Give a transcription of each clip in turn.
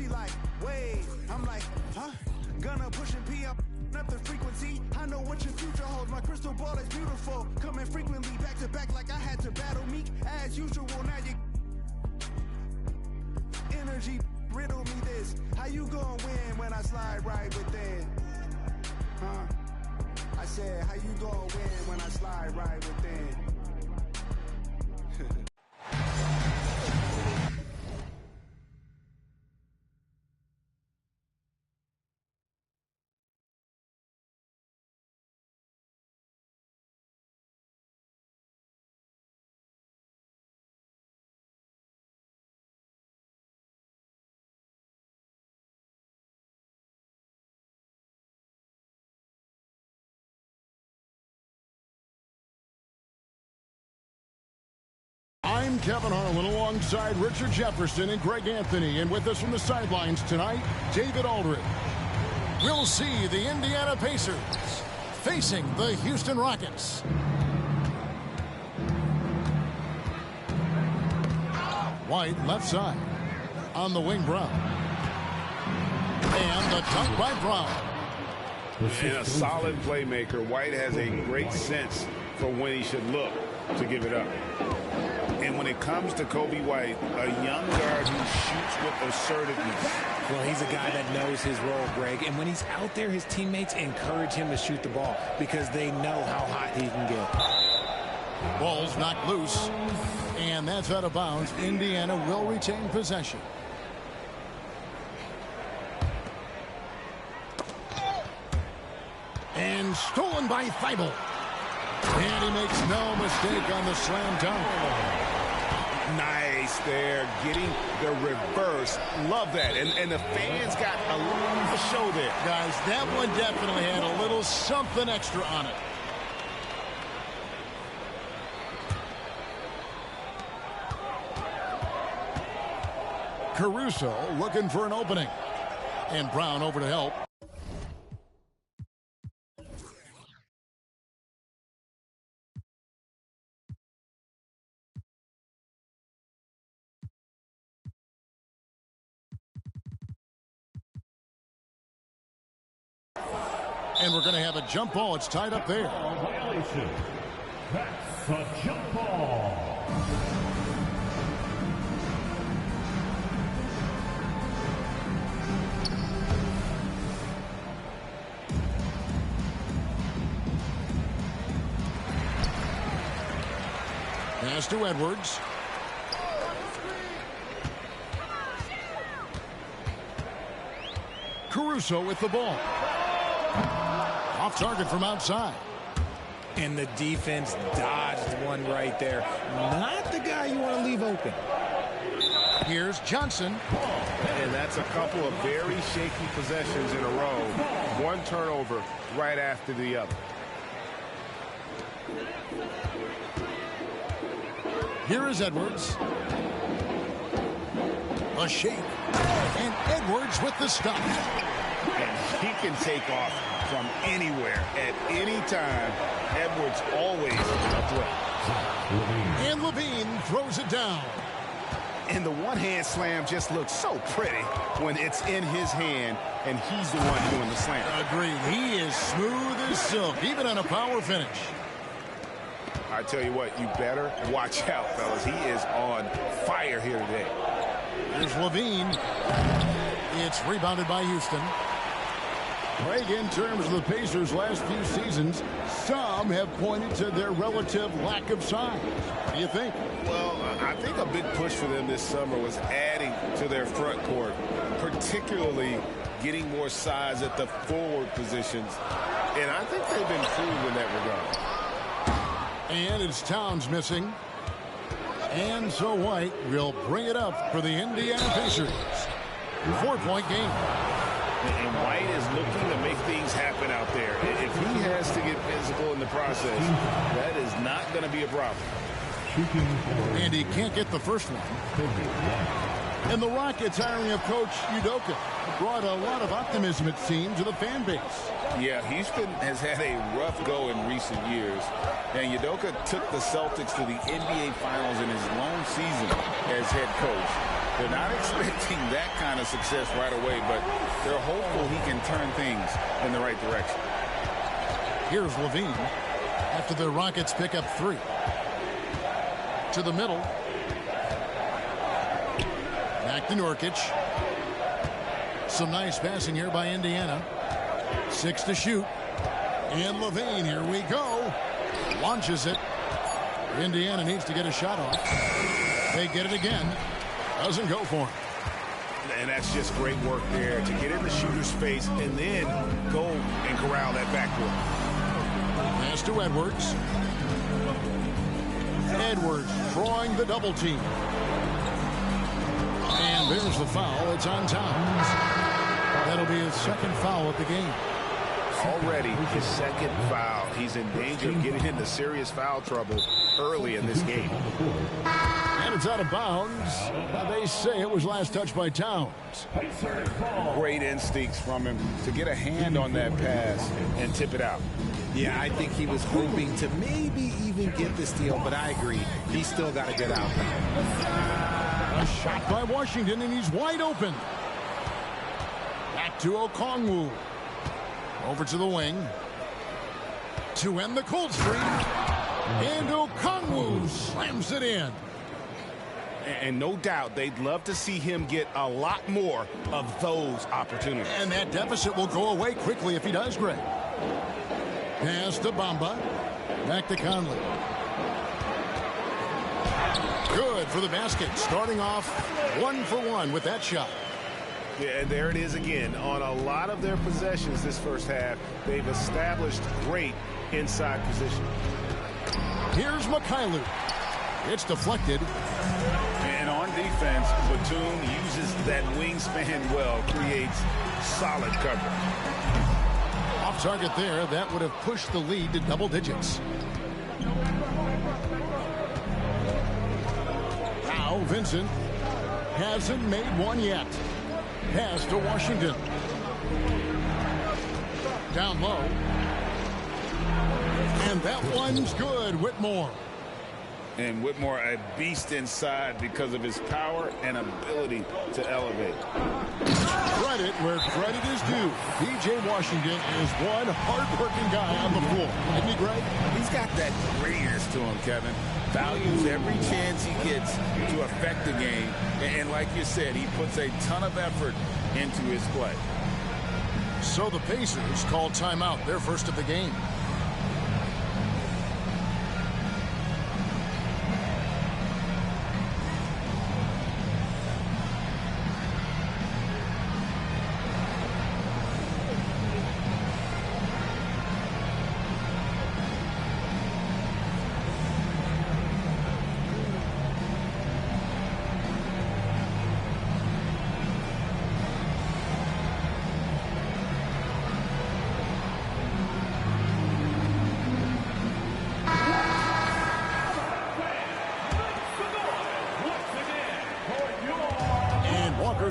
She like, wave. I'm like, huh? Gonna push and pee up the frequency. I know what your future holds. My crystal ball is beautiful. Coming frequently back to back like I had to battle Meek. As usual, now you energy riddle me this. How you gonna win when I slide right within? Huh? I said, how you gonna win when I slide right within? I'm Kevin Harlan alongside Richard Jefferson and Greg Anthony. And with us from the sidelines tonight, David Aldridge. We'll see the Indiana Pacers facing the Houston Rockets. White left side. On the wing, Brown. And the dunk by Brown. And a solid playmaker. White has a great sense for when he should look to give it up. And when it comes to Coby White, a young guard who shoots with assertiveness. Well, he's a guy that knows his role, Greg. And when he's out there, his teammates encourage him to shoot the ball because they know how hot he can get. Ball's knocked loose. And that's out of bounds. Indiana will retain possession. And stolen by Thibault. And he makes no mistake on the slam dunk. Nice there, getting the reverse. Love that. And the fans got a lot of show there. Guys, that one definitely had a little something extra on it. Caruso looking for an opening. And Brown over to help. And we're going to have a jump ball. It's tied up there. Violation. That's a jump ball. Pass to Edwards. Caruso with the ball. Off target from outside. And the defense dodged one right there. Not the guy you want to leave open. Here's Johnson. And that's a couple of very shaky possessions in a row. One turnover right after the other. Here is Edwards. A shake. And Edwards with the stop. And he can take off from anywhere at any time. Edwards always a threat. And Levine throws it down. And the one-hand slam just looks so pretty when it's in his hand and he's the one doing the slam. Agreed. He is smooth as silk, even on a power finish. I tell you what, you better watch out, fellas. He is on fire here today. There's Levine. It's rebounded by Houston. Greg, in terms of the Pacers' last few seasons, some have pointed to their relative lack of size. What do you think? Well, I think a big push for them this summer was adding to their front court, particularly getting more size at the forward positions. And I think they've improved in that regard. And it's Towns missing. And so White will bring it up for the Indiana Pacers. 4-point game. And White is looking to make things happen out there. If he has to get physical in the process, that is not going to be a problem. And he can't get the first one. And the Rockets hiring of Coach Udoka brought a lot of optimism, it seemed, to the fan base. Yeah, Houston has had a rough go in recent years. And Udoka took the Celtics to the NBA Finals in his lone season as head coach. They're not expecting that kind of success right away, but they're hopeful he can turn things in the right direction. Here's Levine after the Rockets pick up 3. To the middle. Back to Nurkic. Some nice passing here by Indiana. 6 to shoot. And Levine, here we go. Launches it. Indiana needs to get a shot off. They get it again. Doesn't go for him. And that's just great work there to get in the shooter's face and then go and corral that backcourt. Pass to Edwards. Edwards drawing the double team. And there's the foul. It's on Towns. That'll be his second foul of the game. Already his second foul. He's in danger of getting into serious foul trouble early in this game. And it's out of bounds. They say it was last touched by Towns. Great instincts from him to get a hand on that pass and tip it out. Yeah, I think he was hoping to maybe even get the steal, but I agree. He's still got to get out. A shot by Washington, and he's wide open. Back to Okongwu. Over to the wing. To end the cold streak. And Okongwu slams it in. And no doubt they'd love to see him get a lot more of those opportunities. And that deficit will go away quickly if he does, Greg. Pass to Bamba. Back to Conley. Good for the basket. Starting off 1 for 1 with that shot. Yeah, and there it is again. On a lot of their possessions this first half, they've established great inside position. Here's Mikhailuk. It's deflected. And on defense, Batum uses that wingspan well, creates solid coverage. Off target there. That would have pushed the lead to double digits. Now Vincent hasn't made one yet. Pass to Washington. Down low. And that one's good. Whitmore. And Whitmore, a beast inside because of his power and ability to elevate. Credit where credit is due. P.J. Washington is one hard-working guy on the floor. Isn't he, Greg? He's got that grittiness to him, Kevin. Values every chance he gets to affect the game. And like you said, he puts a ton of effort into his play. So the Pacers call timeout, their first of the game.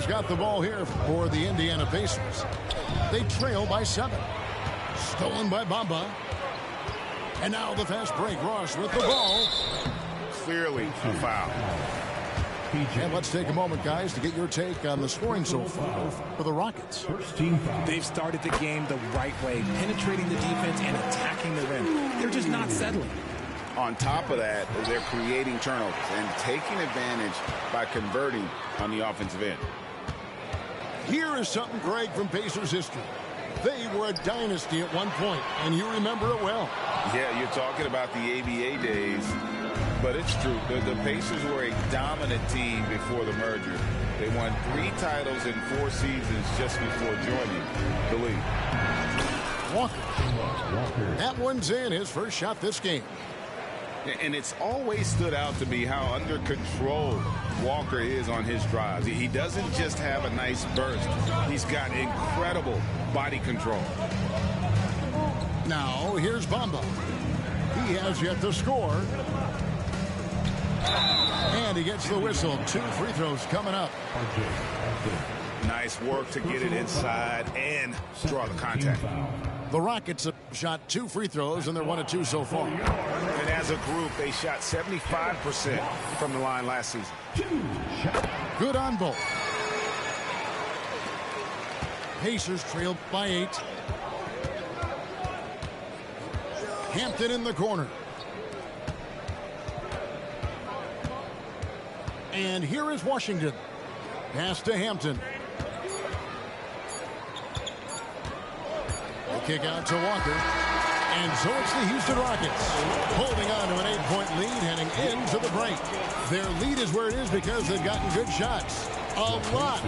Got the ball here for the Indiana Pacers. They trail by 7. Stolen by Bamba. And now the fast break. Ross with the ball. Clearly a foul. And let's take a moment, guys, to get your take on the scoring so far for the Rockets. They've started the game the right way, penetrating the defense and attacking the rim. They're just not settling. On top of that, they're creating turnovers and taking advantage by converting on the offensive end. Here is something, Greg, from Pacers history. They were a dynasty at one point, and you remember it well. Yeah, you're talking about the ABA days, but it's true. The Pacers were a dominant team before the merger. They won 3 titles in 4 seasons just before joining the league. Walker. That one's in, his first shot this game. And it's always stood out to me how under control Walker is on his drives. He doesn't just have a nice burst. He's got incredible body control. Now, here's Bamba. He has yet to score. And he gets the whistle. 2 free throws coming up. Nice work to get it inside and draw the contact. The Rockets have shot 2 free throws, and they're 1 of 2 so far. And as a group, they shot 75% from the line last season. Good on both. Pacers trailed by 8. Hampton in the corner. And here is Washington. Pass to Hampton. The kick out to Walker. And so it's the Houston Rockets holding on to an 8-point lead heading into the break. Their lead is where it is because they've gotten good shots. A lot.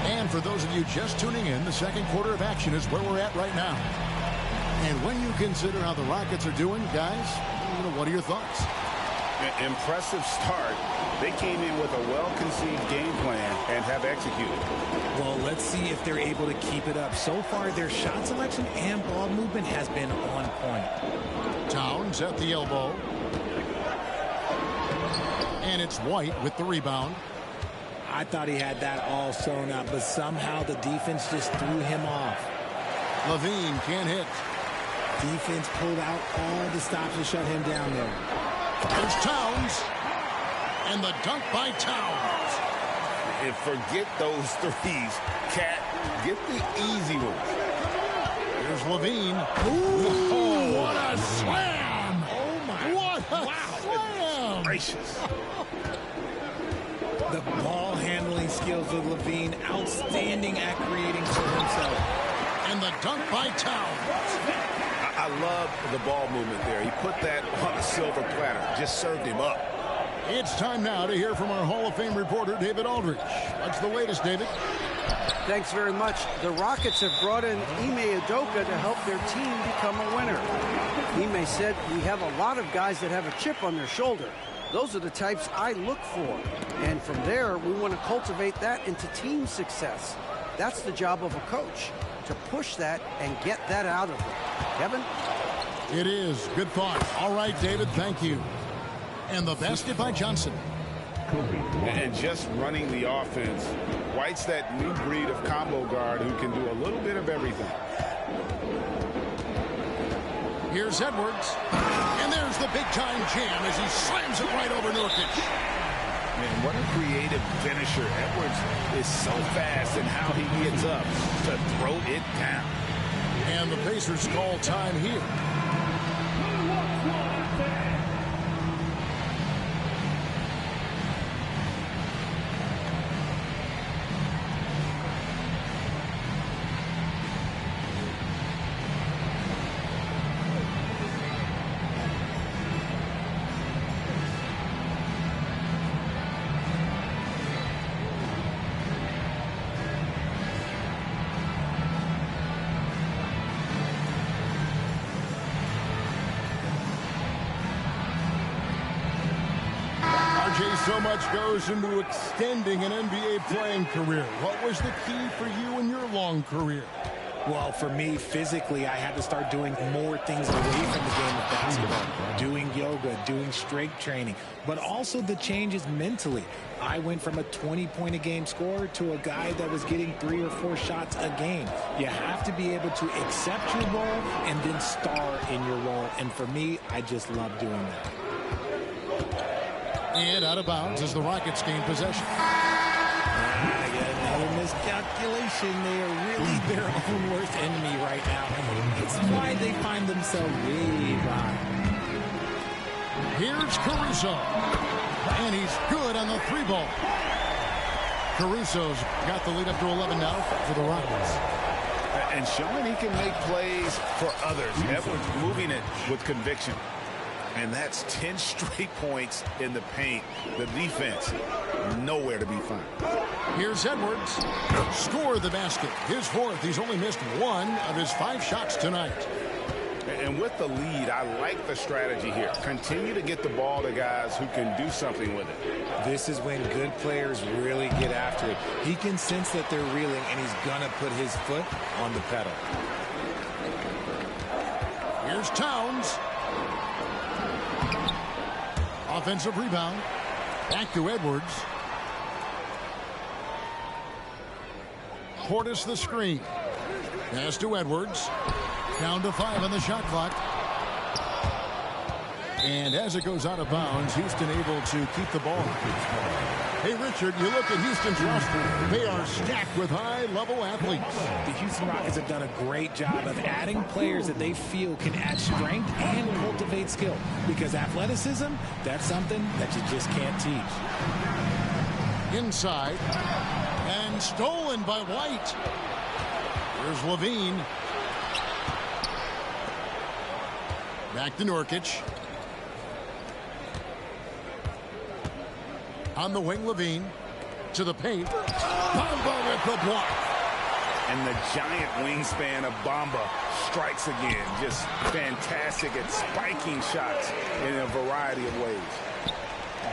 And for those of you just tuning in, the second quarter of action is where we're at right now. And when you consider how the Rockets are doing, guys, what are your thoughts? Impressive start. They came in with a well-conceived game plan and have executed. Well, let's see if they're able to keep it up. So far, their shot selection and ball movement has been on point. Towns at the elbow. And it's White with the rebound. I thought he had that all sewn up, but somehow the defense just threw him off. Levine can't hit. Defense pulled out all the stops to shut him down there. There's Towns. And the dunk by Towns. And forget those threes, Cat. Get the easy ones. Here's Levine. Ooh, what a slam! Oh, my. What a slam! Gracious. The ball handling skills of Levine, outstanding at creating for himself. And the dunk by Towns. I love the ball movement there. He put that on a silver platter. Just served him up. It's time now to hear from our Hall of Fame reporter, David Aldridge. What's the latest, David? Thanks very much. The Rockets have brought in Ime Udoka to help their team become a winner. Ime said, "We have a lot of guys that have a chip on their shoulder. Those are the types I look for. And from there, we want to cultivate that into team success. That's the job of a coach, to push that and get that out of them." Kevin? It is. Good thought. All right, David, thank you. And the basket by Johnson. And just running the offense. White's that new breed of combo guard who can do a little bit of everything. Here's Edwards. And there's the big-time jam as he slams it right over Nurkic. Man, what a creative finisher. Edwards is so fast in how he gets up to throw it down. And the Pacers call time here. So much goes into extending an NBA playing career. What was the key for you in your long career? Well, for me, physically, I had to start doing more things away from the game of basketball. Doing yoga, doing strength training, but also the changes mentally. I went from a 20-point-a-game scorer to a guy that was getting 3 or 4 shots a game. You have to be able to accept your role and then star in your role. And for me, I just love doing that. And out of bounds as the Rockets gain possession. Another miscalculation. They are really their own worst enemy right now. It's why they find themselves really behind. Here's Caruso. And he's good on the 3-ball. Caruso's got the lead up to 11 now for the Rockets. And showing he can make plays for others. Edwards moving it with conviction. And that's 10 straight points in the paint. The defense, nowhere to be found. Here's Edwards. Scored the basket. His 4th. He's only missed 1 of his 5 shots tonight. And with the lead, I like the strategy here. Continue to get the ball to guys who can do something with it. This is when good players really get after it. He can sense that they're reeling, and he's going to put his foot on the pedal. Here's Towns. Offensive rebound. Back to Edwards. Portis the screen. Pass to Edwards. Down to 5 on the shot clock. And as it goes out of bounds, Houston able to keep the ball. Hey, Richard, you look at Houston's roster. They are stacked with high-level athletes. The Houston Rockets have done a great job of adding players that they feel can add strength and cultivate skill. Because athleticism, that's something that you just can't teach. Inside. And stolen by White. Here's Levine. Back to Nurkic. On the wing, Levine. To the paint. Bamba with the block. And the giant wingspan of Bamba strikes again. Just fantastic at spiking shots in a variety of ways.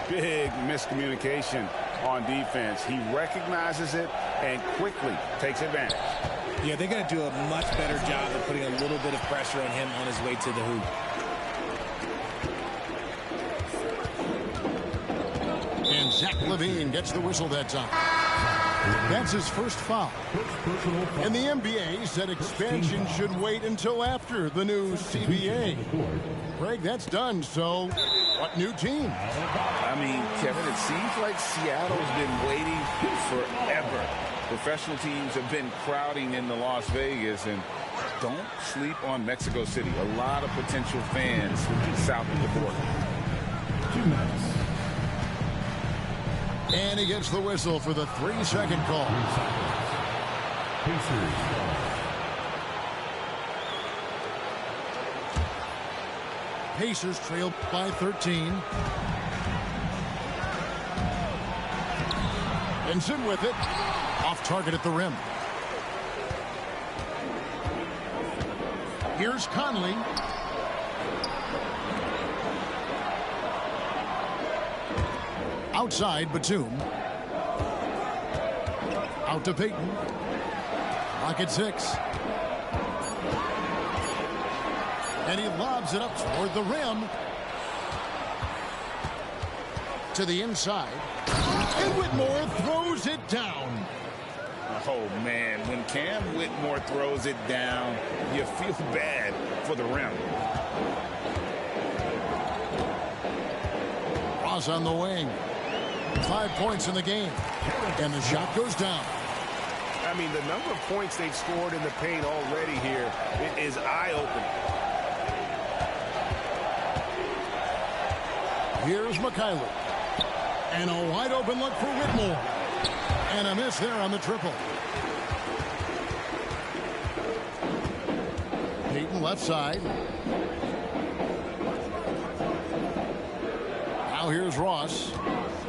Big miscommunication on defense. He recognizes it and quickly takes advantage. Yeah, they got to do a much better job of putting a little bit of pressure on him on his way to the hoop. And Zach LaVine gets the whistle that time. That's his first foul. And the NBA said expansion should wait until after the new CBA. Greg, that's done, so what new team? I mean, Kevin, it seems like Seattle's been waiting forever. Professional teams have been crowding into Las Vegas, and don't sleep on Mexico City. A lot of potential fans south of the border. 2 minutes. And he gets the whistle for the 3-second call. 3 seconds. Pacers. Pacers trail by 13. Benson with it. Off target at the rim. Here's Conley. Outside, Batum. Out to Payton. Rocket 6. And he lobs it up toward the rim. To the inside. And Whitmore throws it down. Oh, man, when Cam Whitmore throws it down, you feel bad for the rim. Ross on the wing. 5 points in the game. And the shot goes down. I mean, the number of points they've scored in the paint already here is eye-opening. Here's McKaylee. And a wide open look for Whitmore. And a miss there on the triple. Payton left side. Now here's Ross.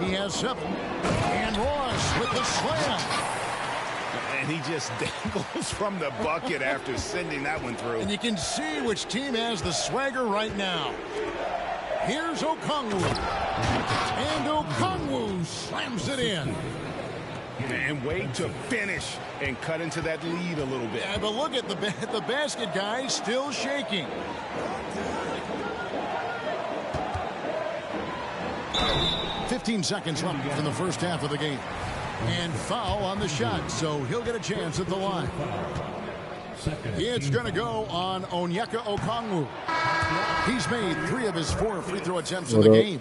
He has 7. And Ross with the slam. And he just dangles from the bucket after sending that one through. And you can see which team has the swagger right now. Here's Okongwu. And Okongwu slams it in. And wait to finish and cut into that lead a little bit. Yeah, but look at the basket, guys, still shaking. "15 seconds left in the first half of the game. And foul on the shot, so he'll get a chance at the line. It's going to go on Onyeka Okongwu. He's made 3 of his 4 free throw attempts in the game.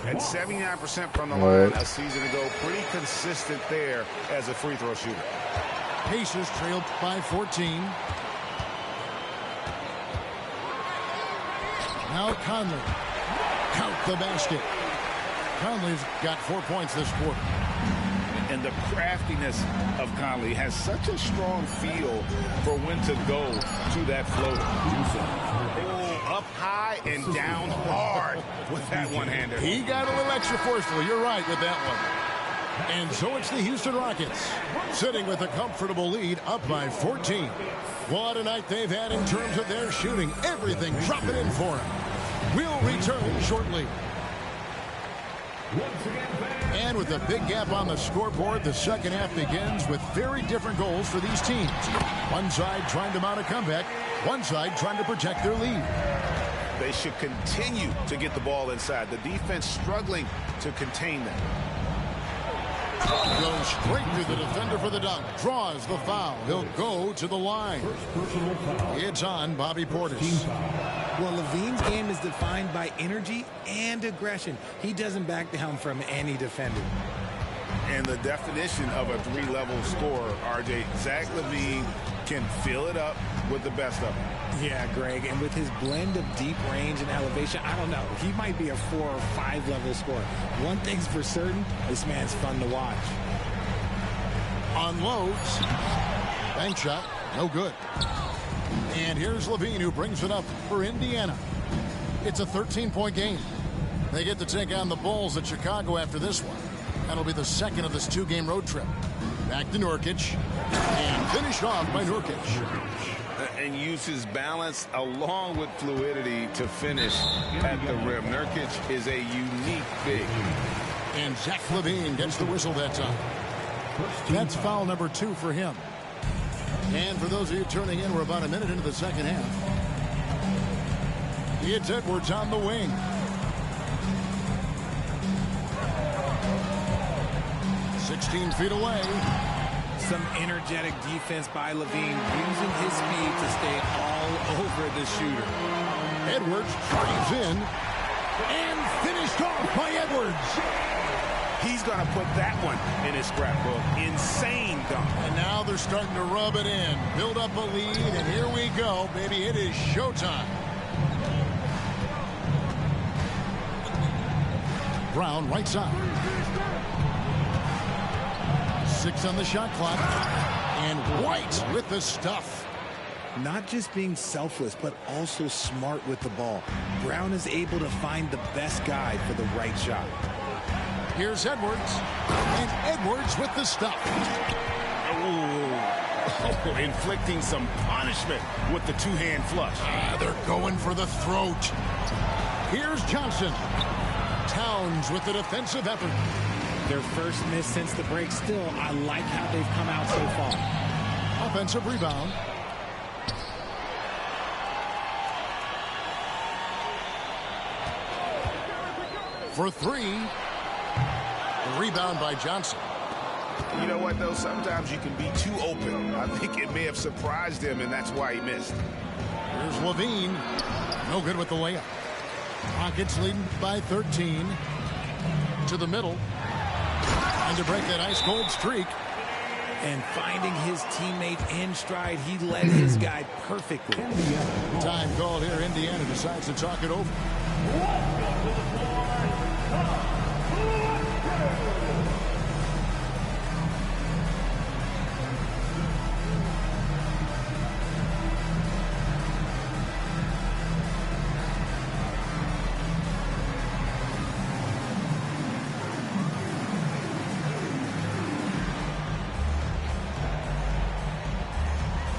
At 79% from the line a season ago, pretty consistent there as a free throw shooter. Pacers trailed by 14. Now Conley. Count the basket. Conley's got 4 points this quarter. And the craftiness of Conley has such a strong feel for when to go to that floater. Oh, up high and down hard with that one-hander. He got a little extra forceful. You're right with that one. And so it's the Houston Rockets sitting with a comfortable lead up by 14. What a night they've had in terms of their shooting. Everything dropping in for them. We'll return shortly. And with a big gap on the scoreboard, the second half begins with very different goals for these teams. One side trying to mount a comeback, one side trying to protect their lead. They should continue to get the ball inside. The defense struggling to contain them. Goes straight to the defender for the dunk. Draws the foul. He'll go to the line. It's on Bobby Portis. Well, Levine's game is defined by energy and aggression. He doesn't back down from any defender. And the definition of a three-level scorer, RJ, Zach LaVine can fill it up with the best of them. Yeah, Greg, and with his blend of deep range and elevation, I don't know. He might be a 4 or 5 level scorer. One thing's for certain, this man's fun to watch. Unloads. Bank shot. No good. And here's LaVine, who brings it up for Indiana. It's a 13-point game. They get to take on the Bulls at Chicago after this one. That'll be the second of this 2-game road trip. Back to Nurkic. And finished off by Nurkic. And uses balance along with fluidity to finish at the rim. Nurkic is a unique big. And Zach LaVine gets the whistle that time. That's foul number 2 for him. And for those of you turning in, we're about a minute into the second half. It's Edwards on the wing. "16 feet away. Some energetic defense by LaVine, using his speed to stay all over the shooter. Edwards drives in and finished off by Edwards. He's going to put that one in his scrapbook. Insane dunk. And now they're starting to rub it in, build up a lead, and here we go, baby. It is showtime. Brown right side. 6 on the shot clock. And White with the stuff. Not just being selfless, but also smart with the ball. Brown is able to find the best guy for the right shot. Here's Edwards. And Edwards with the stuff. Oh, inflicting some punishment with the two-hand flush. They're going for the throat. Here's Johnson. Towns with the defensive effort. Their first miss since the break. Still, I like how they've come out so far. Offensive rebound. For 3. The rebound by Johnson. You know what, though? Sometimes you can be too open. I think it may have surprised him, and that's why he missed. Here's LaVine. No good with the layup. Rockets leading by 13. To the middle. And to break that ice-cold streak. And finding his teammate in stride, he led his guy perfectly. Time called here. Indiana decides to talk it over.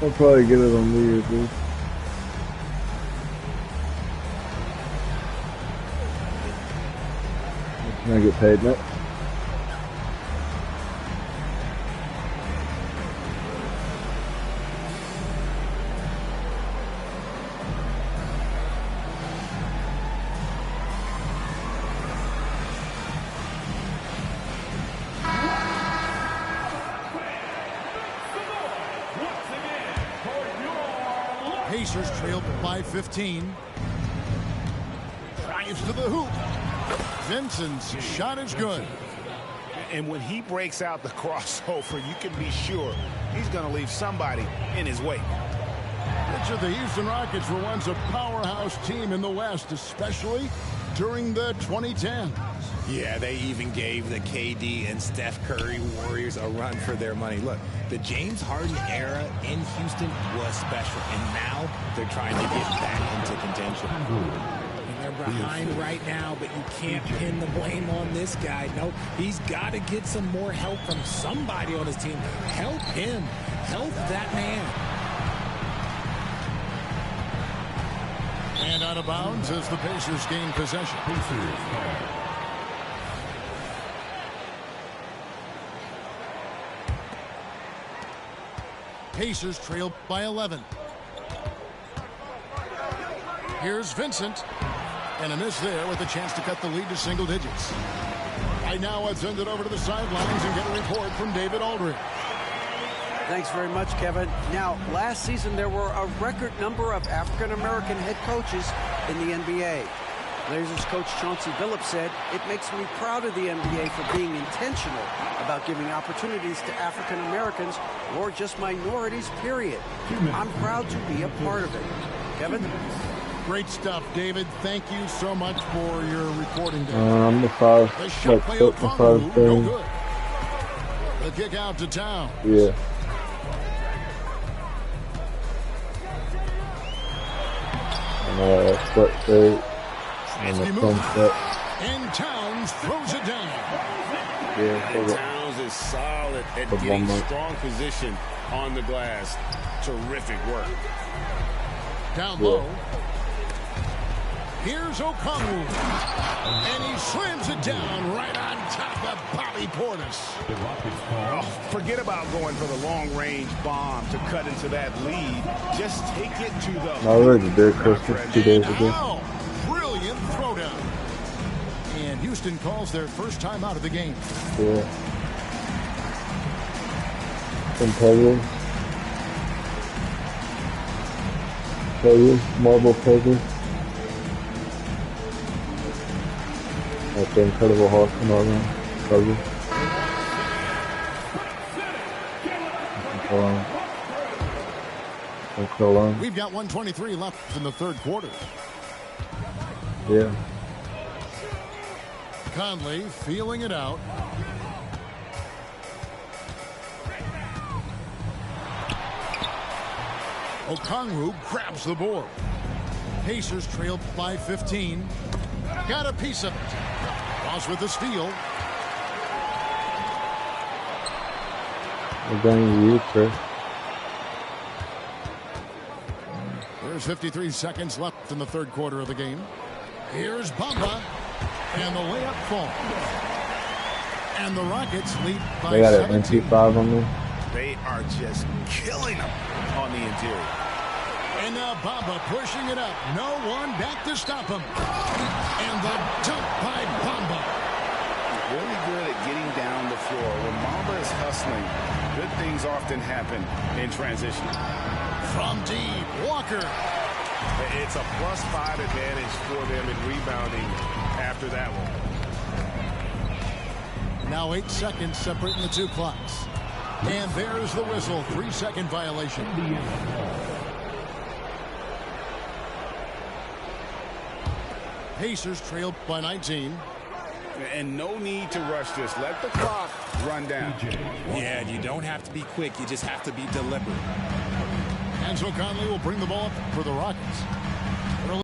I'll probably get it on New Year's Eve. Can I get paid next? Pacers trailed by 15. Drives to the hoop. Vincent's shot is good. And when he breaks out the crossover, you can be sure he's going to leave somebody in his wake. Richard, the Houston Rockets were once a powerhouse team in the West, especially during the 2010s. Yeah, they even gave the KD and Steph Curry Warriors a run for their money. Look, the James Harden era in Houston was special, and now they're trying to get back into contention. And they're behind right now, but you can't pin the blame on this guy. Nope, he's got to get some more help from somebody on his team. Help him. Help that man. And out of bounds as the Pacers gain possession. Pacers trail by 11. Here's Vincent. And a miss there with a chance to cut the lead to single digits. Right now, let's send it over to the sidelines and get a report from David Aldridge. Thanks very much, Kevin. Now, last season there were a record number of African-American head coaches in the NBA. Blazers coach Chauncey Billups said, "It makes me proud of the NBA for being intentional about giving opportunities to African-Americans or just minorities, period. I'm proud to be a part of it." Kevin? Great stuff, David. Thank you so much for your reporting. I'm the five. The shot by Okongwu, no good. The kick out to Town. Yeah. Split third. And the sunset. And Towns throws it down. Yeah, And Towns is solid at getting strong position on the glass. Terrific work. Down low. Here's Okongwu. And he slams it down right on top of Bobby Portis. Oh, forget about going for the long-range bomb to cut into that lead. Just take it to the... I already did, Christian, 2 days ago. Oh, brilliant throwdown. And Houston calls their first time out of the game. Yeah. Some Peggy, Marble Peggy. That's the Incredible Hulk and all that. Peggy. We've got 1:23 left in the third quarter. Yeah. Conley feeling it out. Okongwu grabs the board. Pacers trailed by 15. Got a piece of it. Ross with the steal. We're going to you, Chris. There's 53 seconds left in the third quarter of the game. Here's Bamba. And the layup falls. And the Rockets lead by They got 17. an NT5 on me. They are just killing them on the interior. And now Bamba pushing it up. No one back to stop him. And the dunk by Bamba. Really good at getting down the floor. When Bamba is hustling, good things often happen in transition. From deep, Walker. It's a +5 advantage for them in rebounding after that one. Now 8 seconds separating the two clocks. And there's the whistle. 3-second violation. Pacers trailed by 19. And no need to rush this. Let the clock run down. Yeah, you don't have to be quick. You just have to be deliberate. Ansel Conley will bring the ball up for the Rockets.